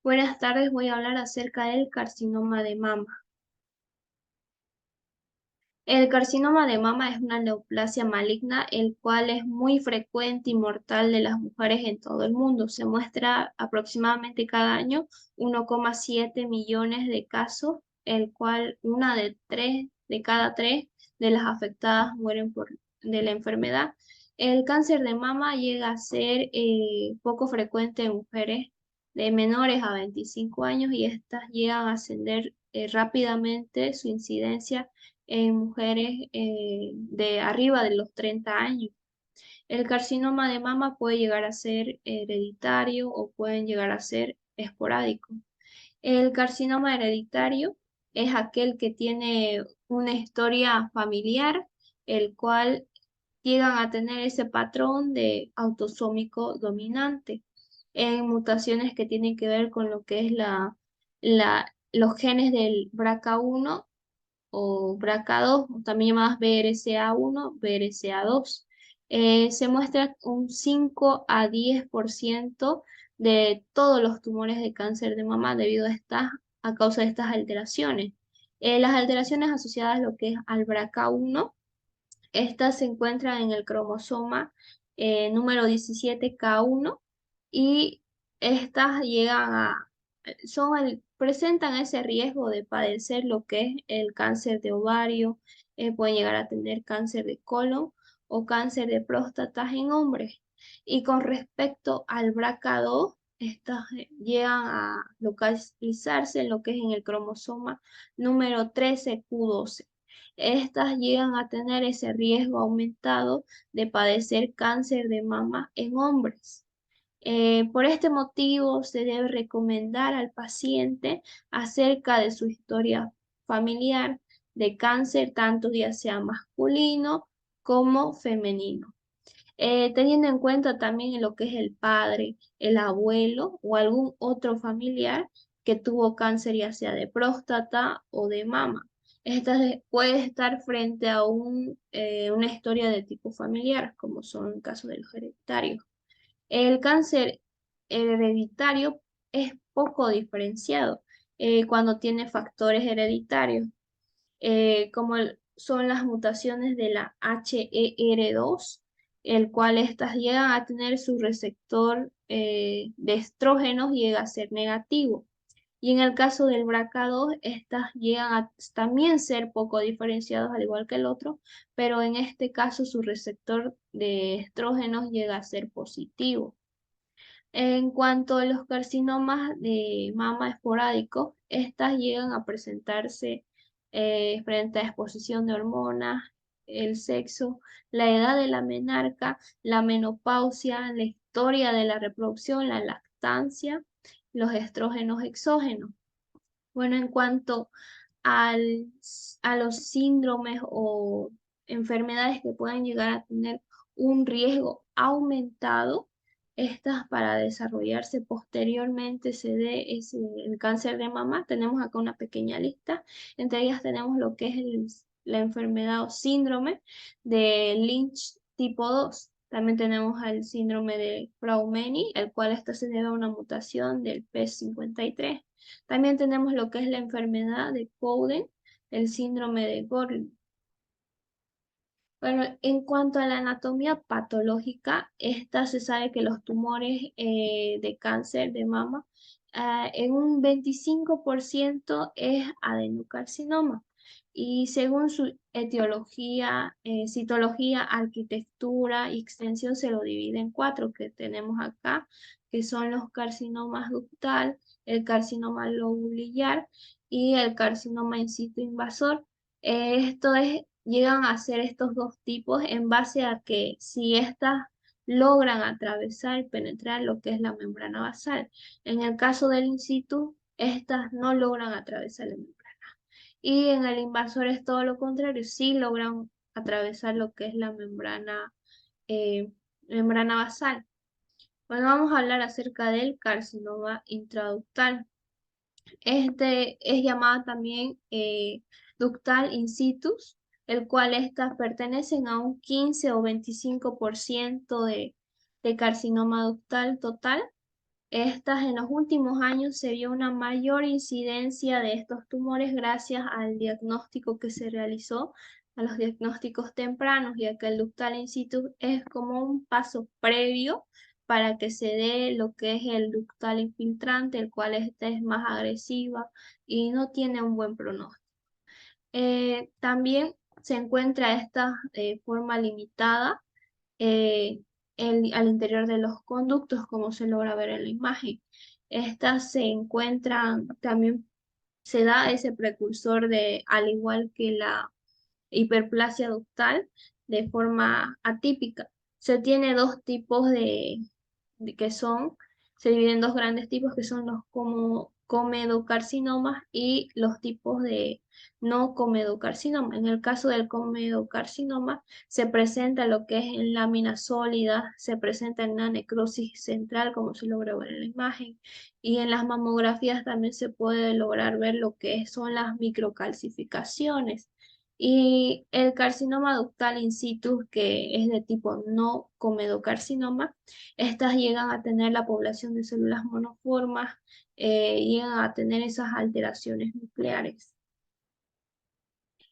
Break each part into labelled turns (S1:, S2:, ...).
S1: Buenas tardes, voy a hablar acerca del carcinoma de mama. El carcinoma de mama es una neoplasia maligna, el cual es muy frecuente y mortal de las mujeres en todo el mundo. Se muestra aproximadamente cada año 1,7 millones de casos, el cual una de cada tres de las afectadas mueren de la enfermedad. El cáncer de mama llega a ser poco frecuente en mujeres de menores a 25 años y estas llegan a ascender rápidamente su incidencia en mujeres de arriba de los 30 años. El carcinoma de mama puede llegar a ser hereditario o pueden llegar a ser esporádico. El carcinoma hereditario es aquel que tiene una historia familiar, el cual llegan a tener ese patrón de autosómico dominante en mutaciones que tienen que ver con lo que es los genes del BRCA1 o BRCA2, también llamadas BRCA1, BRCA2. Se muestra un 5 a 10% de todos los tumores de cáncer de mama debido a causa de estas alteraciones. Las alteraciones asociadas a lo que es al BRCA1, estas se encuentran en el cromosoma número 17K1 y estas presentan ese riesgo de padecer lo que es el cáncer de ovario, pueden llegar a tener cáncer de colon o cáncer de próstata en hombres. Y con respecto al BRCA2, estas llegan a localizarse en lo que es en el cromosoma número 13Q12. Estas llegan a tener ese riesgo aumentado de padecer cáncer de mama en hombres. Por este motivo, se debe recomendar al paciente acerca de su historia familiar de cáncer, tanto ya sea masculino como femenino. Teniendo en cuenta también lo que es el padre, el abuelo o algún otro familiar que tuvo cáncer ya sea de próstata o de mama. Puede estar frente a una historia de tipo familiar, como son casos de los hereditarios. El cáncer hereditario es poco diferenciado cuando tiene factores hereditarios, son las mutaciones de la HER2, el cual estas llegan a tener su receptor de estrógenos llega a ser negativo. Y en el caso del BRCA2, estas llegan a también ser poco diferenciados al igual que el otro, pero en este caso su receptor de estrógenos llega a ser positivo. En cuanto a los carcinomas de mama esporádicos, estas llegan a presentarse frente a exposición de hormonas, el sexo, la edad de la menarca, la menopausia, la historia de la reproducción, la lactancia, los estrógenos exógenos. Bueno, en cuanto al- a los síndromes o enfermedades que pueden llegar a tener un riesgo aumentado, estas para desarrollarse posteriormente se dé el cáncer de mama. Tenemos acá una pequeña lista. Entre ellas tenemos lo que es la enfermedad o síndrome de Lynch tipo 2. También tenemos el síndrome de Fraumeni, el cual esta se debe a una mutación del P53. También tenemos lo que es la enfermedad de Cowden, el síndrome de Gorlin. Bueno, en cuanto a la anatomía patológica, esta se sabe que los tumores de cáncer de mama en un 25% es adenocarcinoma. Y según su etiología, citología, arquitectura y extensión se lo divide en cuatro que tenemos acá, que son los carcinomas ductal, el carcinoma lobulillar y el carcinoma in situ invasor. Llegan a ser estos dos tipos en base a que si éstas logran atravesar y penetrar lo que es la membrana basal. En el caso del in situ, estas no logran atravesar la membrana. Y en el invasor es todo lo contrario, sí logran atravesar lo que es la eh, membrana basal. Bueno, vamos a hablar acerca del carcinoma intraductal. Este es llamada también ductal in situs, el cual estas pertenecen a un 15 o 25% de carcinoma ductal total. Estas en los últimos años se vio una mayor incidencia de estos tumores gracias al diagnóstico que se realizó, a los diagnósticos tempranos, ya que el ductal in situ es como un paso previo para que se dé lo que es el ductal infiltrante, el cual esta es más agresiva y no tiene un buen pronóstico. También se encuentra esta forma limitada eh, al interior de los conductos, como se logra ver en la imagen. Estas se encuentran, también se da ese precursor de, al igual que la hiperplasia ductal, de forma atípica. Se tiene dos tipos que son, se dividen en dos grandes tipos que son los como comedocarcinomas y los tipos de no comedocarcinoma. En el caso del comedocarcinoma se presenta lo que es en láminas sólidas, se presenta en una necrosis central como se logra ver en la imagen y en las mamografías también se puede lograr ver lo que son las microcalcificaciones. Y el carcinoma ductal in situ, que es de tipo no comedocarcinoma, estas llegan a tener la población de células monoformas, llegan a tener esas alteraciones nucleares.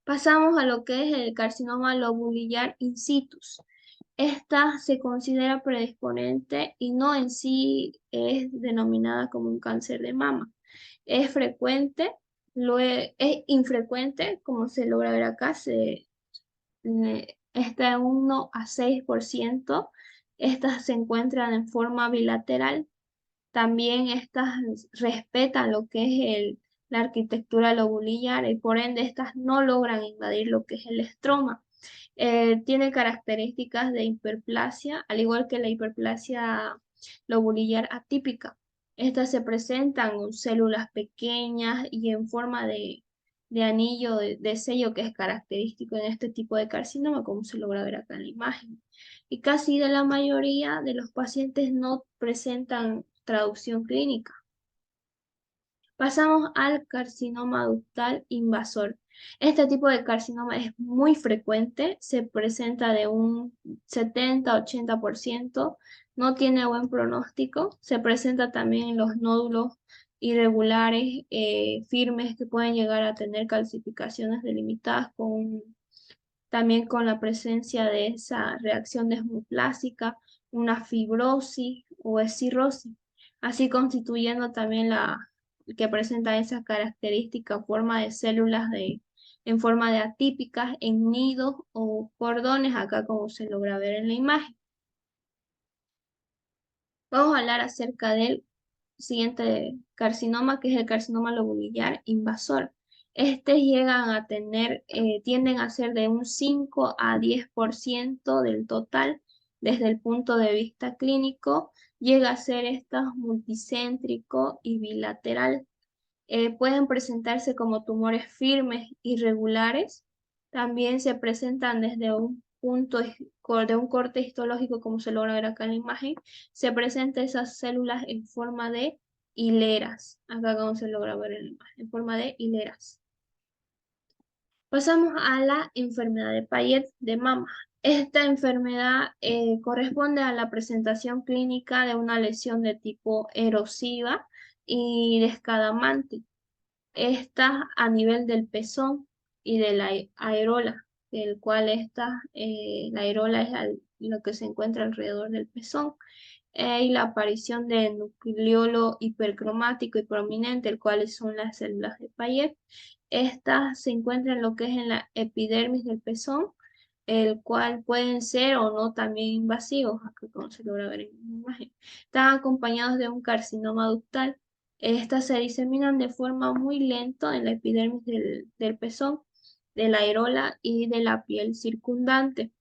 S1: Pasamos a lo que es el carcinoma lobulillar in situ. Esta se considera predisponente y no en sí es denominada como un cáncer de mama. Es frecuente, es infrecuente, como se logra ver acá, está en 1 a 6%. Estas se encuentran en forma bilateral. También estas respetan lo que es la arquitectura lobulillar y por ende estas no logran invadir lo que es el estroma. Tiene características de hiperplasia, al igual que la hiperplasia lobulillar atípica. Estas se presentan con células pequeñas y en forma de anillo de sello que es característico en este tipo de carcinoma, como se logra ver acá en la imagen. Y casi de la mayoría de los pacientes no presentan traducción clínica. Pasamos al carcinoma ductal invasor. Este tipo de carcinoma es muy frecuente, se presenta de un 70-80%, no tiene buen pronóstico, se presenta también en los nódulos irregulares, firmes, que pueden llegar a tener calcificaciones delimitadas también con la presencia de esa reacción desmoplásica, una fibrosis o cirrosis, así constituyendo también la que presenta esa característica forma de células en forma de atípicas en nidos o cordones, acá como se logra ver en la imagen. Vamos a hablar acerca del siguiente carcinoma, que es el carcinoma lobulillar invasor. Llegan a tener, tienden a ser de un 5 a 10% del total desde el punto de vista clínico. Llega a ser multicéntrico y bilateral. Pueden presentarse como tumores firmes, irregulares. También se presentan desde un de un corte histológico, como se logra ver acá en la imagen. Se presentan esas células en forma de hileras. Acá como se logra ver en la imagen, en forma de hileras. Pasamos a la enfermedad de Payet de mama. Esta enfermedad corresponde a la presentación clínica de una lesión de tipo erosiva y descadamante. Esta a nivel del pezón y de la aerola, del cual la aerola es lo que se encuentra alrededor del pezón, y la aparición de nucleolo hipercromático y prominente, el cual son las células de Payet. Estas se encuentran en lo que es en la epidermis del pezón, el cual pueden ser o no también invasivos, acá como se logra ver en la imagen. Están acompañados de un carcinoma ductal. Estas se diseminan de forma muy lenta en la epidermis del pezón, de la areola y de la piel circundante.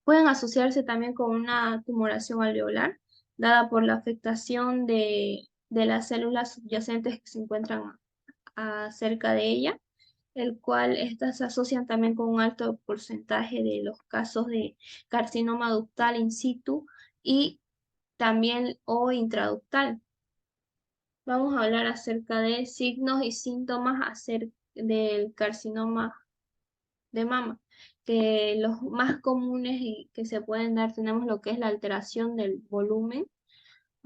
S1: Pueden asociarse también con una tumoración alveolar, dada por la afectación de las células subyacentes que se encuentran cerca de ella, el cual estas se asocian también con un alto porcentaje de los casos de carcinoma ductal in situ y también o intraductal. Vamos a hablar acerca de signos y síntomas del carcinoma de mama, que los más comunes y que se pueden dar tenemos lo que es la alteración del volumen.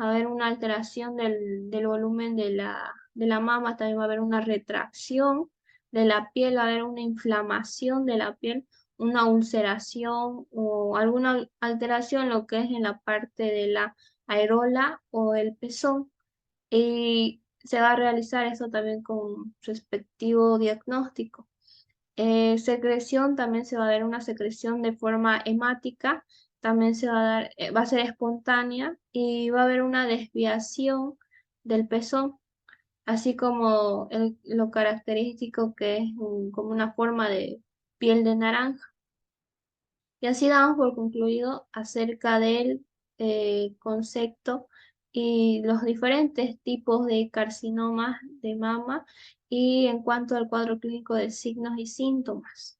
S1: va a haber una alteración del volumen de la mama, también va a haber una retracción de la piel, va a haber una inflamación de la piel, una ulceración o alguna alteración, lo que es en la parte de la areola o el pezón. Y se va a realizar eso también con respectivo diagnóstico. Secreción, también se va a dar una secreción de forma hemática, también se va a dar, va a ser espontánea y va a haber una desviación del pezón, así como lo característico que es como una forma de piel de naranja. Y así damos por concluido acerca del concepto y los diferentes tipos de carcinomas de mama y en cuanto al cuadro clínico de signos y síntomas.